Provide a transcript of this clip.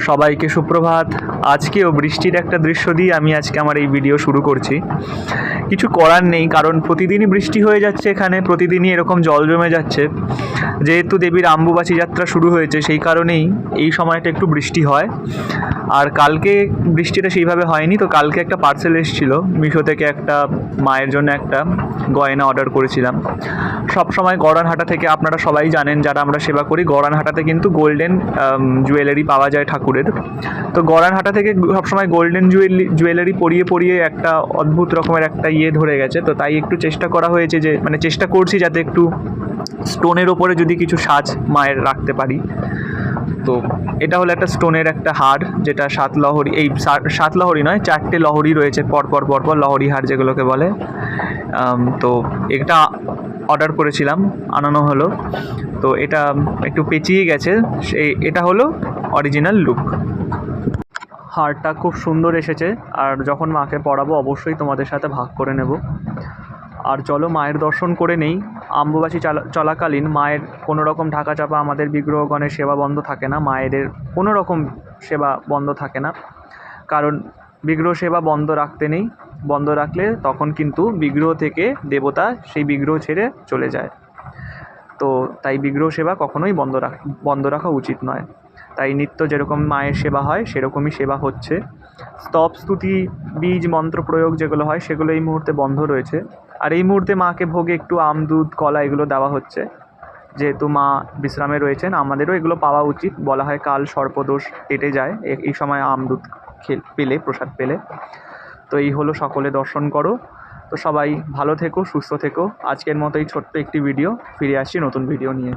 সবাইকে সুপ্রভাত। আজকেও বৃষ্টির একটা দৃশ্য দিয়ে আমি আজকে আমার এই ভিডিও শুরু করছি। কিছু করার নেই, কারণ প্রতিদিনই বৃষ্টি হয়ে যাচ্ছে, এখানে প্রতিদিনই এরকম জল জমে যাচ্ছে। যেহেতু দেবীর অম্বুবাচী যাত্রা শুরু হয়েছে, সেই কারণেই এই সময়টা একটু বৃষ্টি হয়। আর কালকে বৃষ্টিটা সেইভাবে হয়নি, তো কালকে একটা পার্সেল এসেছিল মিশো থেকে, একটা মায়ের জন্য একটা গয়না অর্ডার করেছিলাম। সব সময় গড়ানহাটা থেকে, আপনারা সবাই জানেন যারা আমরা সেবা করি, গড়ানহাটাতে কিন্তু গোল্ডেন জুয়েলারি পাওয়া যায় ঠাকুরের। তো গড়ানহাটা থেকে সবসময় গোল্ডেন জুয়েলারি পরিয়ে পরিয়ে একটা অদ্ভুত রকমের একটা ধরে গেছে। তো তাই একটু চেষ্টা করা হয়েছে, যে মানে চেষ্টা করছি যাতে একটু স্টোনের ওপরে যদি কিছু সাজ মায়ের রাখতে পারি। তো এটা হলো একটা স্টোনের একটা হার, যেটা 7 লহরি, এই 7 লহরি নয়, 4টে লহরি রয়েছে পরপর লহরি হার যেগুলোকে বলে। তো এটা অর্ডার করেছিলাম, আনানো হলো। তো এটা একটু পেঁচিয়ে গেছে, এটা হলো অরিজিনাল লুক। হারটা খুব সুন্দর এসেছে, আর যখন মাকে পরাবো অবশ্যই তোমাদের সাথে ভাগ করে নেব। আর চলো মায়ের দর্শন করে নেই। অম্বুবাচী চলাকালীন মায়ের কোনো রকম ঢাকা চাপা, আমাদের বিগ্রহগণের সেবা বন্ধ থাকে না, মায়েদের কোনো রকম সেবা বন্ধ থাকে না। কারণ বিগ্রহ সেবা বন্ধ রাখতে নেই, বন্ধ রাখলে তখন কিন্তু বিগ্রহ থেকে দেবতা সেই বিগ্রহ ছেড়ে চলে যায়। তো তাই বিগ্রহ সেবা কখনোই বন্ধ রাখা উচিত নয়। তাই নিত্য যেরকম মায়ের সেবা হয় সেরকমই সেবা হচ্ছে। স্তব, স্তুতি, বীজ, মন্ত্র প্রয়োগ যেগুলো হয় সেগুলো এই মুহূর্তে বন্ধ রয়েছে। আর এই মুহূর্তে মাকে ভোগে একটু আম, দুধ, কলা এগুলো দেওয়া হচ্ছে। যেহেতু মা বিশ্রামে রয়েছেন, আমাদেরও এগুলো পাওয়া উচিত। বলা হয় কাল সর্পদোষ কেটে যায় এই সময় আম, দুধ পেলে, প্রসাদ পেলে। তো এই হলো, সকলে দর্শন করো। তো সবাই ভালো থেকো, সুস্থ থেকো। আজকের মতো এই ছোট্ট একটি ভিডিও, ফিরে আসছি নতুন ভিডিও নিয়ে।